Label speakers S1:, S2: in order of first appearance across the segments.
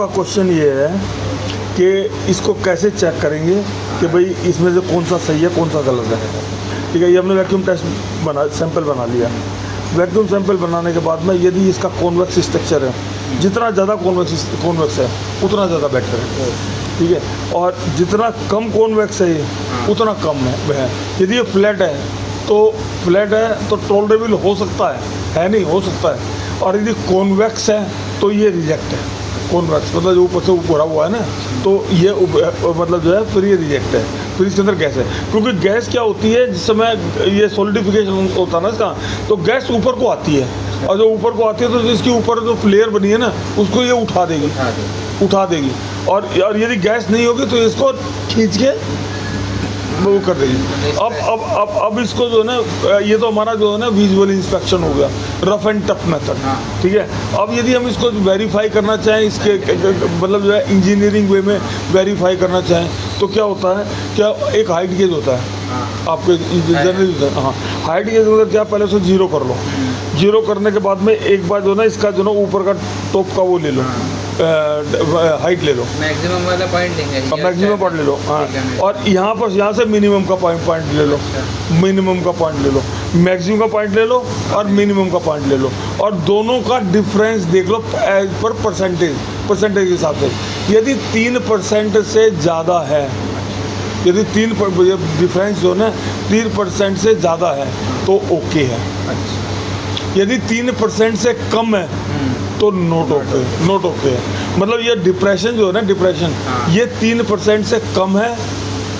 S1: आपका क्वेश्चन ये है कि इसको कैसे चेक करेंगे कि भाई इसमें से कौन सा सही है कौन सा गलत है। ठीक है, ये हमने वैक्यूम टेस्ट सैंपल बना लिया। वैक्यूम सैंपल बनाने के बाद में यदि इसका कॉन्वेक्स स्ट्रक्चर है, जितना ज़्यादा कॉन्वेक्स है उतना ज़्यादा बेटर है। ठीक है, और जितना कम कॉन्वेक्स है उतना कम है वह। यदि ये फ्लैट है तो टॉलरेबल हो सकता है नहीं हो सकता है। और यदि कॉन्वेक्स है तो ये रिजेक्ट है। कॉन्वेक्स मतलब जो ऊपर से भरा हुआ है ना, तो ये मतलब जो है फिर ये रिजेक्ट है, फिर इसके अंदर गैस है। क्योंकि गैस क्या होती है, जिस समय ये सॉलिडिफिकेशन होता है ना इसका, तो गैस ऊपर को आती है, और जो ऊपर को आती है तो इसके ऊपर जो फ्लेयर बनी है ना उसको ये उठा देगी। और यदि गैस नहीं होगी तो इसको खींच के वो कर देगी। अब इसको जो है ना, ये तो हमारा जो है ना विजुअल इंस्पेक्शन हो गया, रफ एंड टफ मेथड। ठीक है, अब यदि हम इसको वेरीफाई करना चाहें, इसके मतलब जो है इंजीनियरिंग वे में वेरीफाई करना चाहें, तो क्या होता है, क्या एक हाइट गेज होता है आपके जनरली। हाँ, हाइट गेज मतलब क्या, पहले उसको जीरो कर लो। जीरो करने के बाद में एक बार जो ना इसका जो ना ऊपर का टॉप का वो ले लो, हाइट ले लो,
S2: मैक्सिमम वाला पॉइंट लेंगे,
S1: मैक्सिमम पॉइंट ले लो। हाँ, और यहाँ से मिनिमम का पॉइंट ले लो, मिनिमम का पॉइंट ले लो, मैक्सिमम का पॉइंट ले लो और मिनिमम का पॉइंट ले लो, और दोनों का डिफरेंस देख लो एज पर परसेंटेज के हिसाब से। यदि 3% से ज़्यादा है, यदि डिफरेंस जो है 3% से ज़्यादा है तो ओके है। यदि 3% से कम है तो नोट ओके है। मतलब ये डिप्रेशन जो है ना, डिप्रेशन ये 3% से कम है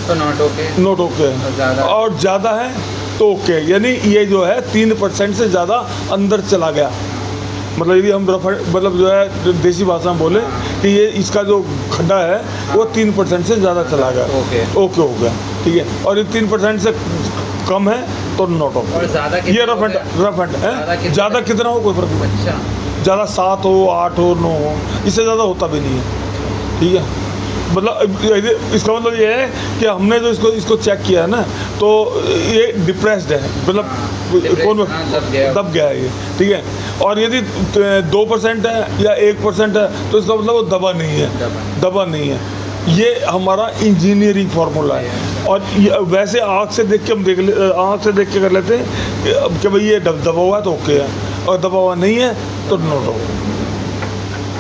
S2: तो नोट ओके
S1: है, और ज़्यादा है तो ओके। यानी ये जो है 3% से ज़्यादा अंदर चला गया, मतलब यदि हम मतलब जो है देसी भाषा में बोले कि ये इसका जो खड्डा है वो 3% से ज़्यादा चला गया, ओके हो गया। ठीक है, और ये 3% से कम है तो नोट ओके। ये रफ एंड है। ज़्यादा कितना हो कोई फर्क नहीं, ज़्यादा 7 हो 8 हो 9 हो, इससे ज़्यादा होता भी नहीं है। ठीक है, मतलब इसका मतलब ये है कि हमने जो इसको चेक किया है ना, तो ये डिप्रेस्ड है, मतलब कौन दब गया है ये। ठीक है, और यदि 2% है या 1% है तो इसका मतलब वो दबा नहीं है। ये हमारा इंजीनियरिंग फार्मूला है। और वैसे आँख से देख के कर लेते हैं कि भाई ये दबा हुआ है तो ओके है, और दबा हुआ नहीं है तो नोट हो।